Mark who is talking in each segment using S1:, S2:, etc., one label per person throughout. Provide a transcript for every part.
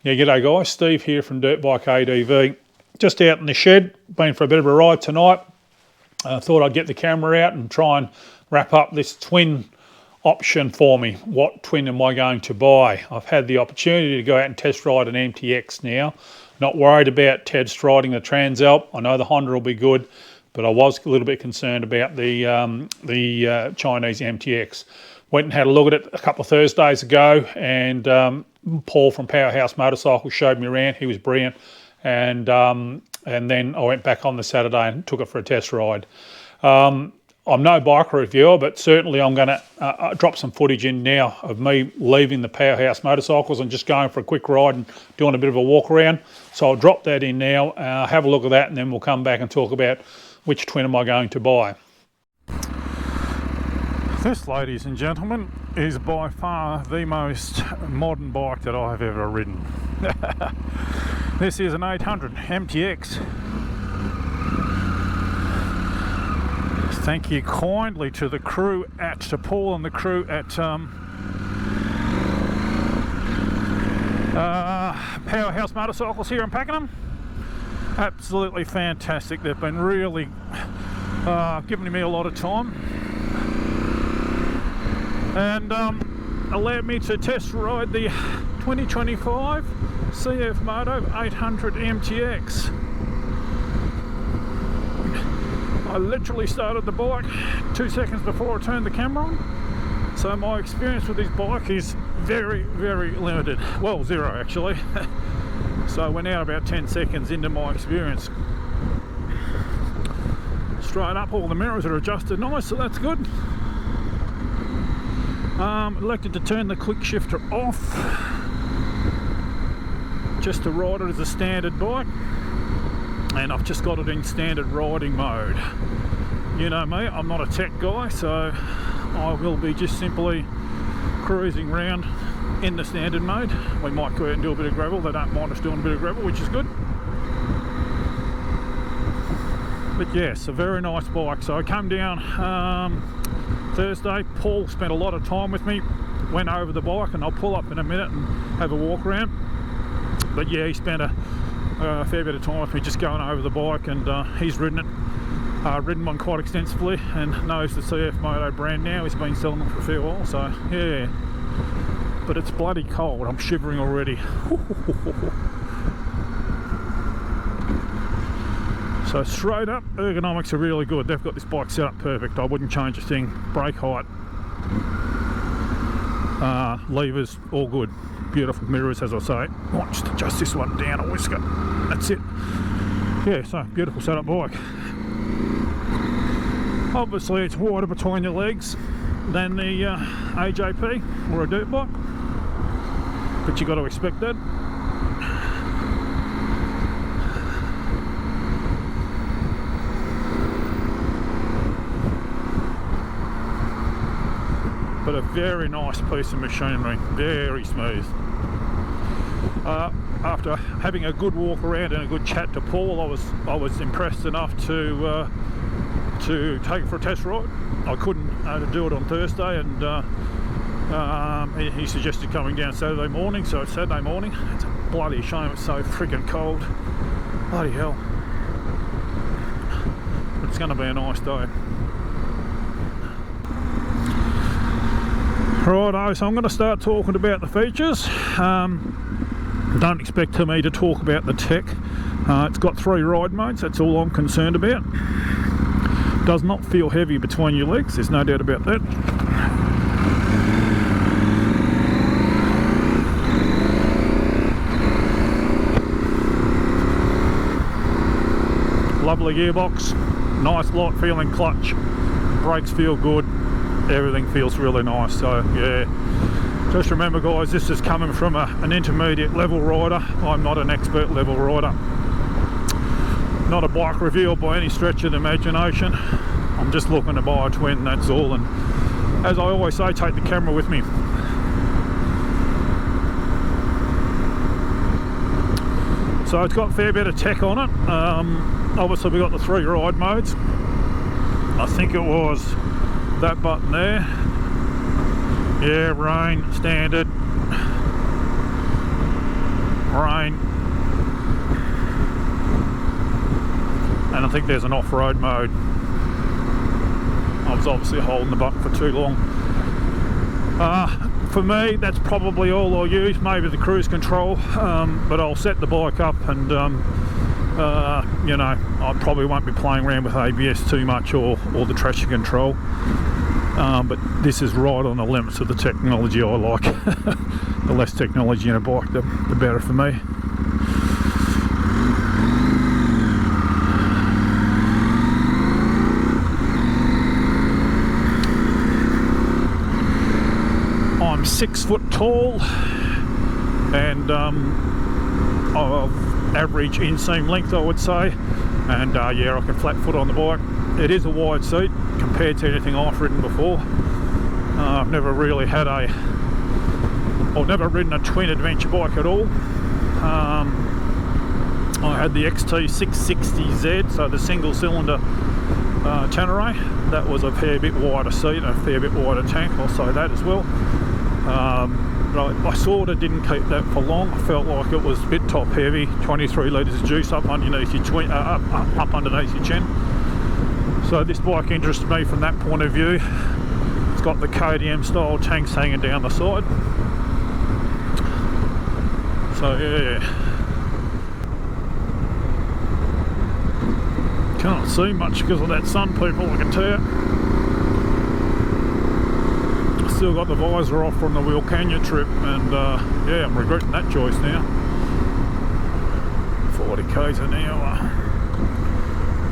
S1: Yeah, g'day guys, Steve here from Dirt Bike ADV. Just out in the shed, been for a bit of a ride tonight. Thought I'd get the camera out and try and wrap up this twin option for me. What twin am I going to buy? I've had the opportunity to go out and test ride an MTX now. Not worried about test riding the Transalp. I know the Honda will be good, but I was a little bit concerned about the Chinese MTX. Went and had a look at it a couple of Thursdays ago, and Paul from Powerhouse Motorcycles showed me around. He was brilliant, and then I went back on the Saturday and took it for a test ride. I'm no bike reviewer, but certainly I'm going to drop some footage in now of me leaving the Powerhouse Motorcycles and just going for a quick ride and doing a bit of a walk around. So I'll drop that in now, have a look at that, and then we'll come back and talk about which twin am I going to buy. This, ladies and gentlemen, is by far the most modern bike that I've ever ridden. This is an 800 MTX. Thank you kindly to the crew to Paul and the crew at Powerhouse Motorcycles here in Pakenham. Absolutely fantastic. They've been really giving me a lot of time and allowed me to test ride the 2025 CF Moto 800 MTX. I literally started the bike 2 seconds before I turned the camera on, so my experience with this bike is very, very limited. Well, zero actually. So we're now about 10 seconds into my experience. Straight up, all the mirrors are adjusted nice, so that's good. Elected to turn the quick shifter off just to ride it as a standard bike, and I've just got it in standard riding mode. You know me, I'm not a tech guy, so I will be just simply cruising around in the standard mode. We might go out and do a bit of gravel. They don't mind us doing a bit of gravel, which is good. But yes, a very nice bike. So I came down Thursday. Paul spent a lot of time with me, went over the bike, and I'll pull up in a minute and have a walk around. But yeah, he spent a fair bit of time with me just going over the bike, and he's ridden one quite extensively and knows the CF Moto brand now. He's been selling them for a fair while, so yeah. But it's bloody cold. I'm shivering already. So straight up, ergonomics are really good. They've got this bike set up perfect. I wouldn't change a thing. Brake height, levers, all good. Beautiful mirrors, as I say. Might just adjust this one down a whisker. That's it. Yeah, so beautiful setup bike. Obviously, it's wider between your legs than the AJP or a dirt bike, but you got to expect that. But a very nice piece of machinery, very smooth. After having a good walk around and a good chat to Paul, I was impressed enough to take it for a test ride. I couldn't do it on Thursday, and he suggested coming down Saturday morning, so it's Saturday morning. It's a bloody shame it's so freaking cold. Bloody hell. But it's going to be a nice day. Righto, so I'm going to start talking about the features. Don't expect me to talk about the tech. It's got 3 ride modes, that's all I'm concerned about. Does not feel heavy between your legs, there's no doubt about that. Lovely gearbox, nice light feeling clutch, brakes feel good. Everything feels really nice, so yeah. Just remember guys, this is coming from an intermediate level rider. I'm not an expert level rider. Not a bike reviewer by any stretch of the imagination. I'm just looking to buy a twin, that's all. And as I always say, take the camera with me. So it's got a fair bit of tech on it. Obviously we've got the 3 ride modes. I think it was that button there. Yeah, rain, standard. rain, and I think there's an off-road mode. I was obviously holding the button for too long. For me, that's probably all I'll use, maybe the cruise control, but I'll set the bike up and you know, I probably won't be playing around with ABS too much or the traction control, but this is right on the limits of the technology I like. The less technology in a bike, the better for me. I'm 6 foot tall and of average inseam length, I would say, and yeah, I can flat foot on the bike. It is a wide seat compared to anything I've ridden before. I've never really had I've never ridden a twin adventure bike at all. I had the XT660Z, so the single cylinder Tenere. That was a fair bit wider seat and a fair bit wider tank, I'll say that as well. But I sort of didn't keep that for long. I felt like it was a bit top heavy, 23 litres of juice up underneath your up underneath your chin. So this bike interests me from that point of view. It's got the KTM style tanks hanging down the side. So yeah, can't see much because of that sun, people, I can tell you. Still got the visor off from the Wheel Canyon trip, and yeah, I'm regretting that choice now. 40 k's an hour.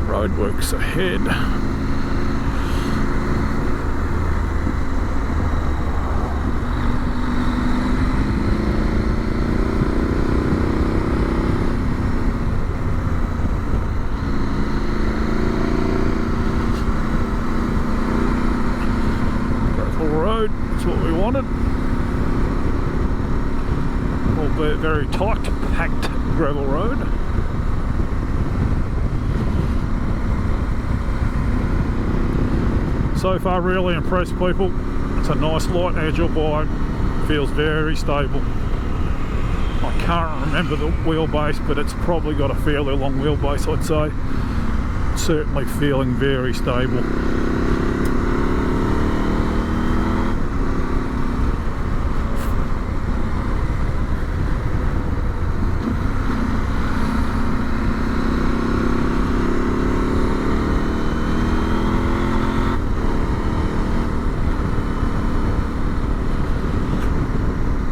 S1: Roadworks ahead. That's what we wanted. Albeit very tight, packed gravel road. So far, really impressed, people. It's a nice, light, agile bike. Feels very stable. I can't remember the wheelbase, but it's probably got a fairly long wheelbase, I'd say. Certainly feeling very stable.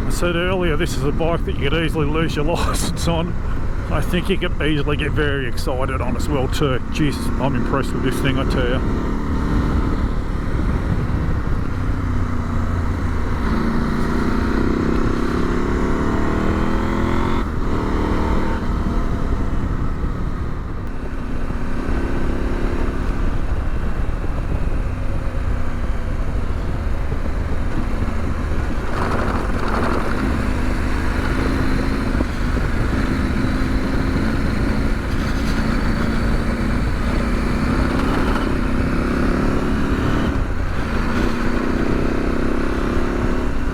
S1: I said earlier, this is a bike that you could easily lose your license on. I think you could easily get very excited on as well too. Jeez, I'm impressed with this thing, I tell you.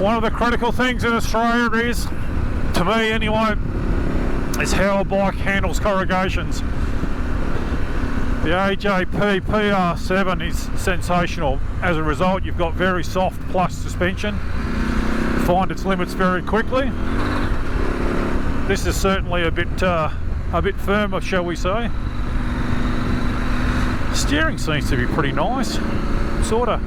S1: One of the critical things in Australia is, to me anyway, is how a bike handles corrugations. The AJP PR7 is sensational. As a result, you've got very soft plush suspension. Find its limits very quickly. This is certainly a bit firmer, shall we say. Steering seems to be pretty nice, sorta.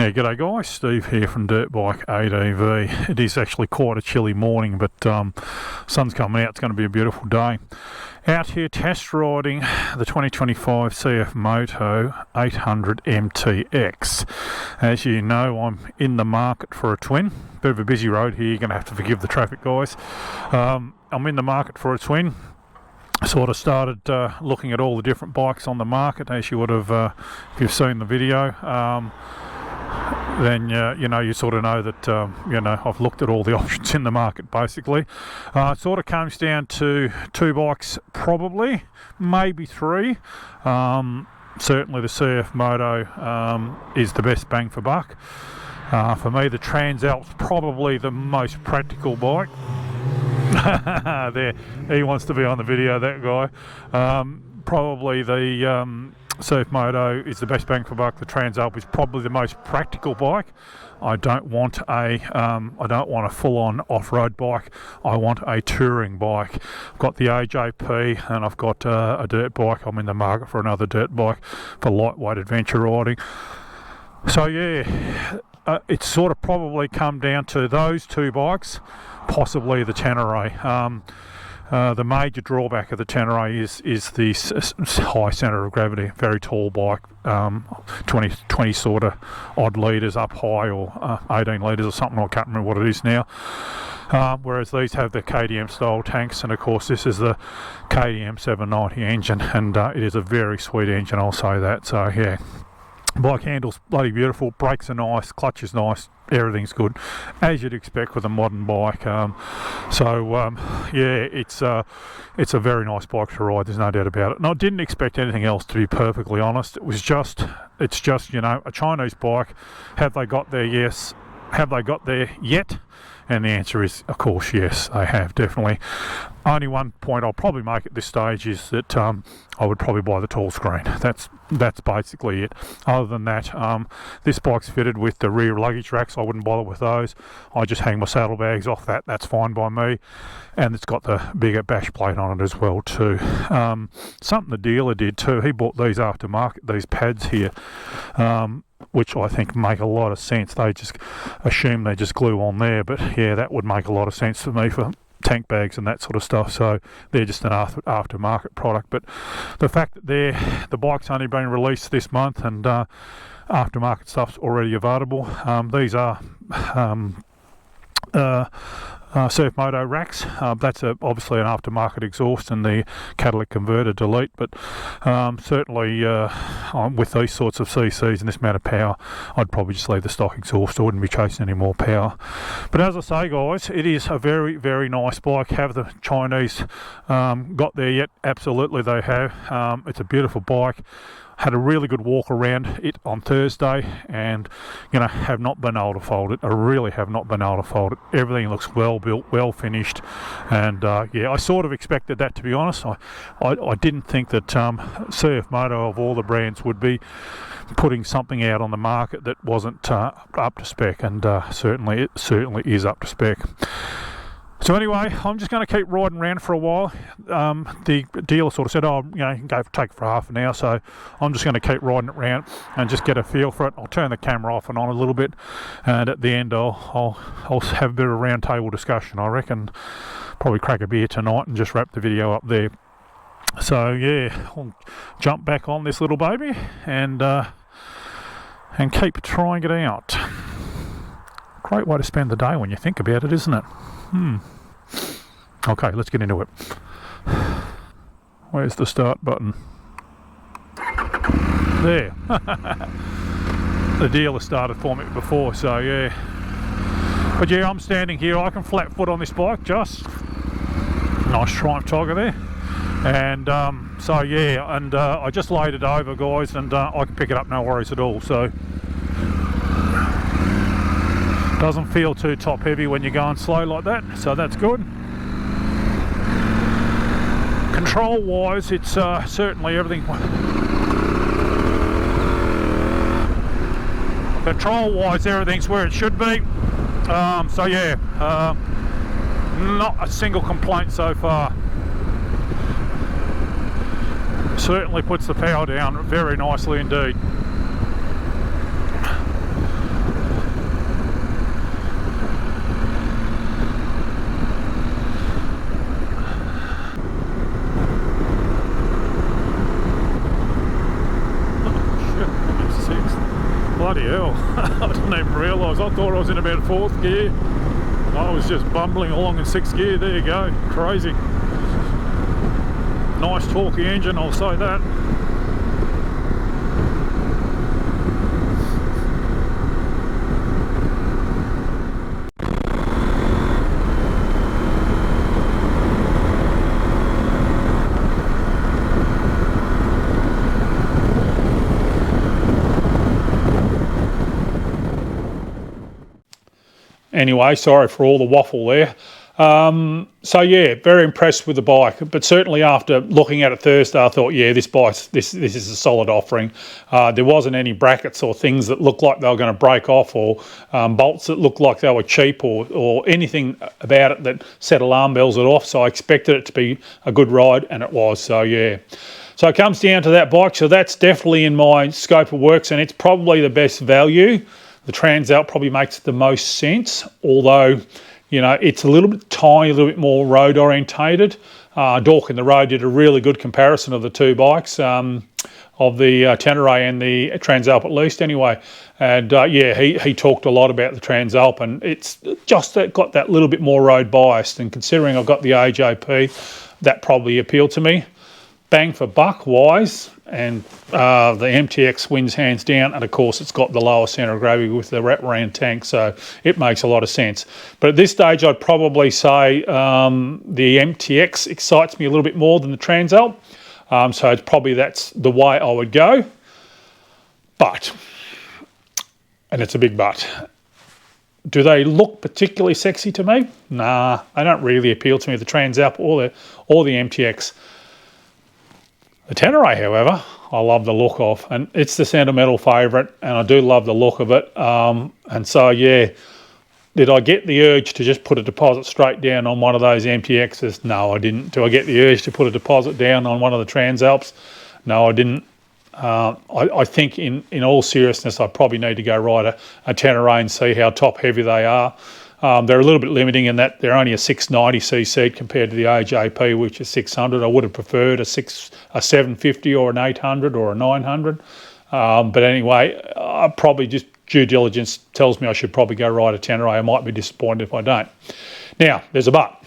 S1: Yeah, g'day guys, Steve here from Dirt Bike ADV. It is actually quite a chilly morning, but sun's coming out. It's going to be a beautiful day. Out here test riding the 2025 CF Moto 800 MTX. As you know, I'm in the market for a twin. Bit of a busy road here, you're going to have to forgive the traffic, guys. I'm in the market for a twin. Sort of started looking at all the different bikes on the market, as you would have if you've seen the video. Then you sort of know that I've looked at all the options in the market basically. It sort of comes down to two bikes, probably, maybe three. Certainly the CF Moto is the best bang for buck. For me, the Transalp's probably the most practical bike. There, he wants to be on the video, that guy. Probably the CF Moto is the best bang for buck. The Transalp is probably the most practical bike. I don't want a full-on off-road bike. I want a touring bike. I've got the AJP and I've got a dirt bike. I'm in the market for another dirt bike for lightweight adventure riding. So yeah, it's sort of probably come down to those two bikes, possibly the Tenere. The major drawback of the Tenere is the high centre of gravity. Very tall bike, 20 sort of odd litres up high, or 18 litres or something. I can't remember what it is now. Whereas these have the KTM style tanks, and of course this is the KTM 790 engine, and it is a very sweet engine, I'll say that. So yeah, bike handles bloody beautiful, brakes are nice, clutch is nice, everything's good, as you'd expect with a modern bike. Yeah, it's a very nice bike to ride, there's no doubt about it. And I didn't expect anything else, to be perfectly honest. It's just a Chinese bike. Have they got there? Yes. Have they got there yet? And the answer is, of course, yes, they have, definitely. Only one point I'll probably make at this stage is that I would probably buy the tall screen. That's basically it. Other than that, this bike's fitted with the rear luggage racks. I wouldn't bother with those. I just hang my saddlebags off that. That's fine by me. And it's got the bigger bash plate on it as well too. Something the dealer did too. He bought these aftermarket, these pads here, which I think make a lot of sense. They just assume they just glue on there, but yeah, that would make a lot of sense for me for tank bags and that sort of stuff. So they're just an aftermarket product. But the fact that the bike's only been released this month and aftermarket stuff's already available. These are CF Moto racks. That's obviously an aftermarket exhaust and the catalytic converter delete, but certainly with these sorts of CCs and this amount of power, I'd probably just leave the stock exhaust. I wouldn't be chasing any more power. But as I say, guys, it is a very, very nice bike. Have the Chinese got there yet? Absolutely they have. It's a beautiful bike. Had a really good walk around it on Thursday, and have not been able to fault it. I really have not been able to fault it. Everything looks well built, well finished, and yeah, I sort of expected that, to be honest. I didn't think that CF Moto of all the brands would be putting something out on the market that wasn't up to spec, and it certainly is up to spec. So anyway, I'm just going to keep riding around for a while. The dealer sort of said, oh, you can take it for half an hour, so I'm just going to keep riding it around and just get a feel for it. I'll turn the camera off and on a little bit, and at the end I'll have a bit of a round table discussion, I reckon. Probably crack a beer tonight and just wrap the video up there. So yeah, I'll jump back on this little baby and keep trying it out. Great way to spend the day when you think about it, isn't it? Okay, let's get into it. Where's the start button? There. The dealer started for me before, so yeah. But yeah, I'm standing here. I can flat foot on this bike, just. Nice Triumph Tiger there. And so yeah, and I just laid it over, guys, and I can pick it up, no worries at all. So doesn't feel too top heavy when you're going slow like that, so that's good. Control wise, it's certainly everything. Control wise, everything's where it should be. So yeah, not a single complaint so far. Certainly puts the power down very nicely indeed. Bloody hell. I didn't even realise. I thought I was in about 4th gear. I was just bumbling along in 6th gear. There you go. Crazy. Nice torquey engine, I'll say that. Anyway, sorry for all the waffle there. So yeah, very impressed with the bike, but certainly after looking at it Thursday, I thought, yeah, this bike, this is a solid offering. There wasn't any brackets or things that looked like they were going to break off, or bolts that looked like they were cheap, or anything about it that set alarm bells off. So I expected it to be a good ride, and it was. So yeah. So it comes down to that bike. So that's definitely in my scope of works, and it's probably the best value. The Transalp probably makes the most sense, although, you know, it's a little bit tiny, a little bit more road orientated. Dork in the Road did a really good comparison of the two bikes, of the Tenere and the Transalp at least anyway. And yeah, he talked a lot about the Transalp, and it's just got that little bit more road biased, and considering I've got the AJP, that probably appealed to me. Bang for buck wise, and the MTX wins hands down, and of course it's got the lower centre of gravity with the wraparound tank, so it makes a lot of sense. But at this stage I'd probably say the MTX excites me a little bit more than the Transalp, so it's probably that's the way I would go. But, and it's a big but, do they look particularly sexy to me? Nah, they don't really appeal to me, the Transalp or the MTX. The Tenere, however, I love the look of, and it's the sentimental favourite, and I do love the look of it. And so, yeah, did I get the urge to just put a deposit straight down on one of those MTXs? No, I didn't. Do I get the urge to put a deposit down on one of the Transalps? No, I didn't. I think in all seriousness, I probably need to go ride a Tenere and see how top heavy they are. They're a little bit limiting in that they're only a 690cc compared to the AJP, which is 600. I would have preferred a 750 or an 800 or a 900. But anyway, probably just due diligence tells me I should probably go ride a Tenere. I might be disappointed if I don't. Now, there's a but,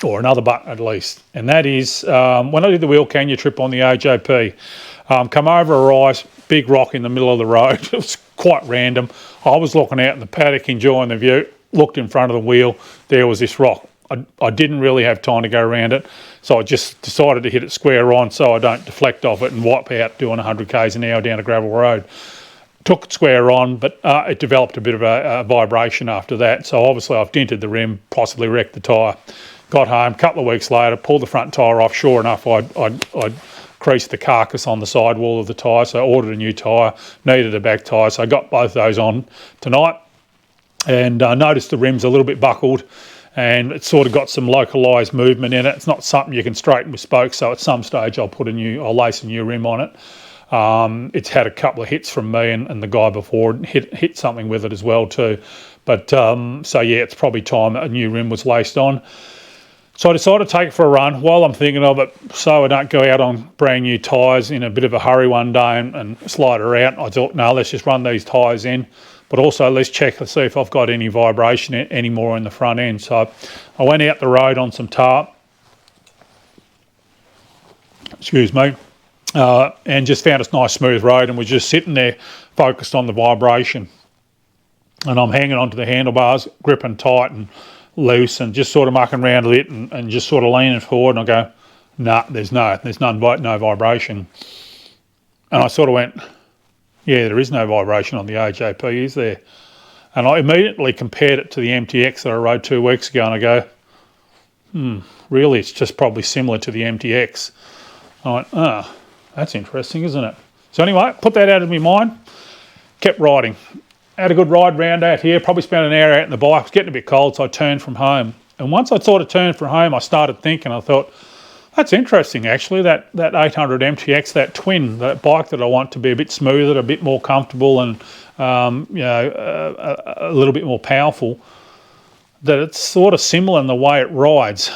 S1: or another but at least, and that is when I did the Wheel Canyon trip on the AJP, come over a rise, big rock in the middle of the road. It was quite random. I was looking out in the paddock enjoying the view, looked in front of the wheel, there was this rock. I didn't really have time to go around it, so I just decided to hit it square on so I don't deflect off it and wipe out doing 100 k's an hour down a gravel road. Took it square on, but it developed a bit of a vibration after that, so obviously I've dented the rim, possibly wrecked the tyre. Got home, a couple of weeks later, pulled the front tyre off. Sure enough, I'd creased the carcass on the sidewall of the tyre, so I ordered a new tyre, needed a back tyre, so I got both those on tonight, and noticed the rim's a little bit buckled, and it's sort of got some localised movement in it. It's not something you can straighten with spokes, so at some stage I'll lace a new rim on it. It's had a couple of hits from me and the guy before hit something with it as well too. But so yeah, it's probably time a new rim was laced on. So I decided to take it for a run while I'm thinking of it, so I don't go out on brand new tyres in a bit of a hurry one day and slide her out. I thought, no, let's just run these tyres in, but also let's check to see if I've got any vibration anymore in the front end. So I went out the road on some tar, excuse me, and just found a nice smooth road and was just sitting there focused on the vibration. And I'm hanging onto the handlebars, gripping tight and loose, and just sort of mucking around a bit and just sort of leaning forward, and I go, nah, there's no vibration. And I sort of went, yeah, there is no vibration on the AJP, is there? And I immediately compared it to the MTX that I rode 2 weeks ago, and I go, really, it's just probably similar to the MTX. I went, oh, that's interesting, isn't it? So anyway, put that out of my mind, kept riding. Had a good ride round out here, probably spent an hour out in the bike. It was getting a bit cold, so I turned from home. And once I sort of turned from home, I started thinking, I thought, that's interesting actually, that 800 MTX, that twin, that bike that I want to be a bit smoother, a bit more comfortable, and you know, a little bit more powerful, that it's sort of similar in the way it rides.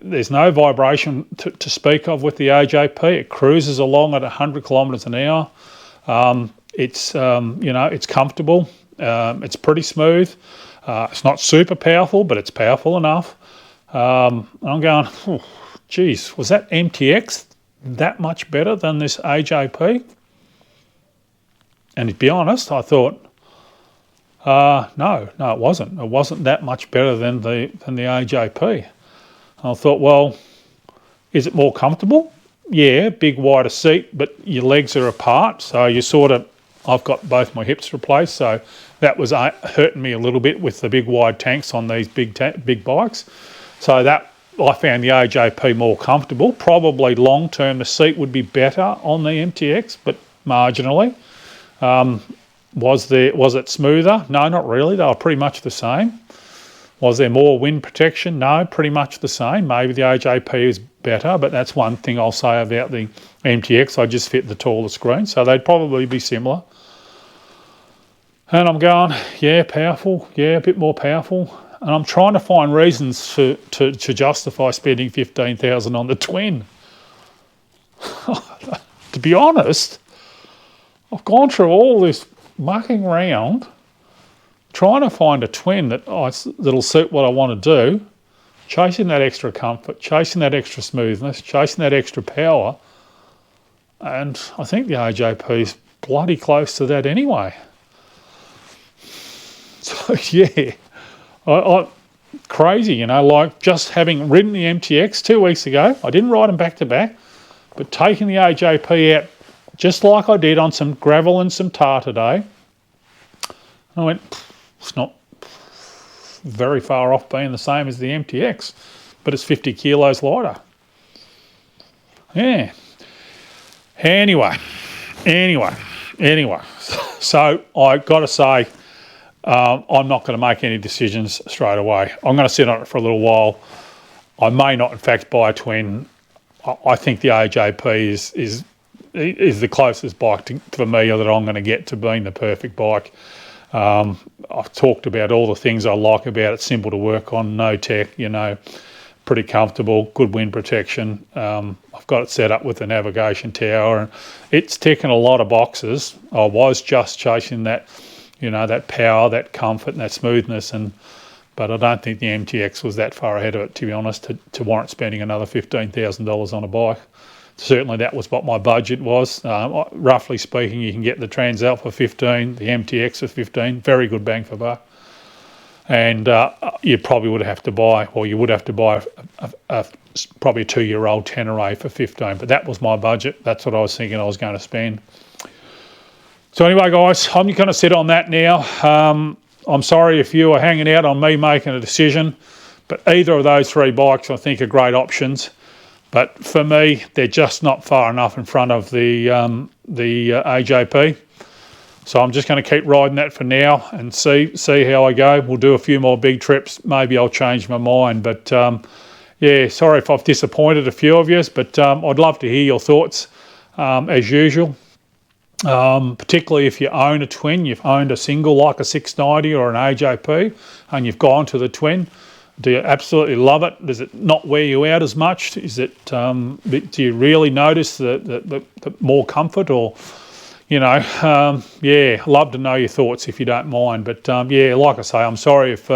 S1: There's no vibration to speak of with the AJP. It cruises along at 100 kilometres an hour. It's you know, it's comfortable. It's pretty smooth. It's not super powerful, but it's powerful enough. I'm going, oh, geez, was that MTX that much better than this AJP? And to be honest, I thought, no, it wasn't. It wasn't that much better than the AJP. I thought, well, is it more comfortable? Yeah, big wider seat, but your legs are apart, so you sort of, I've got both my hips replaced, so that was hurting me a little bit with the big wide tanks on these big bikes. So that, I found the AJP more comfortable. Probably long term the seat would be better on the MTX, but marginally. Was it smoother? No, not really. They were pretty much the same. Was there more wind protection? No, pretty much the same. Maybe the AJP is better, but that's one thing I'll say about the MTX. I just fit the taller screen, so they'd probably be similar. And I'm going, yeah, powerful, yeah, a bit more powerful. And I'm trying to find reasons to justify spending $15,000 on the twin. To be honest, I've gone through all this mucking around, trying to find a twin that'll suit what I want to do, chasing that extra comfort, chasing that extra smoothness, chasing that extra power. And I think the AJP is bloody close to that anyway. So yeah, I crazy, you know, like just having ridden the MTX 2 weeks ago. I didn't ride them back to back, but taking the AJP out just like I did on some gravel and some tar today, I went, it's not very far off being the same as the MTX, but it's 50 kilos lighter. Yeah. Anyway. So I got to say, I'm not going to make any decisions straight away. I'm going to sit on it for a little while. I may not, in fact, buy a twin. I think the AJP is the closest bike for me that I'm going to get to being the perfect bike. I've talked about all the things I like about it. Simple to work on, no tech, you know, pretty comfortable, good wind protection. I've got it set up with the navigation tower, and it's ticking a lot of boxes. I was just chasing that, you know, that power, that comfort, and that smoothness, but I don't think the MTX was that far ahead of it, to be honest, to warrant spending another $15,000 on a bike. Certainly that was what my budget was. Roughly speaking, you can get the Transalp for 15, the MTX for 15, very good bang for buck. And you probably would have to buy, or you would have to buy probably a 2-year-old Tenere for 15, but that was my budget. That's what I was thinking I was going to spend. So anyway, guys, I'm going to sit on that now. I'm sorry if you are hanging out on me making a decision, but either of those 3 bikes I think are great options. But for me, they're just not far enough in front of the AJP. So I'm just going to keep riding that for now and see how I go. We'll do a few more big trips. Maybe I'll change my mind. But yeah, sorry if I've disappointed a few of you, but I'd love to hear your thoughts as usual. Particularly if you own a twin, you've owned a single like a 690 or an AJP, and you've gone to the twin. Do you absolutely love it? Does it not wear you out as much? Is it? Do you really notice the more comfort, or, you know? Yeah, love to know your thoughts if you don't mind. But yeah, like I say, I'm sorry if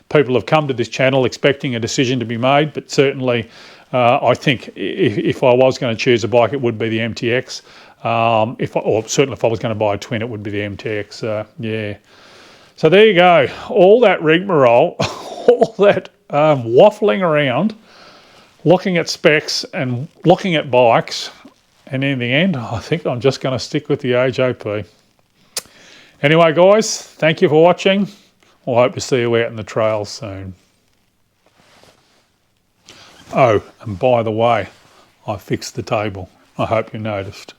S1: people have come to this channel expecting a decision to be made. But certainly, I think if I was going to choose a bike, it would be the MTX. Certainly if I was going to buy a twin, it would be the MTX. Yeah. So there you go. All that rigmarole. All that waffling around, looking at specs and looking at bikes, and in the end, I think I'm just going to stick with the AJP. Anyway, guys, thank you for watching. I hope to see you out in the trails soon. Oh, and by the way, I fixed the table. I hope you noticed.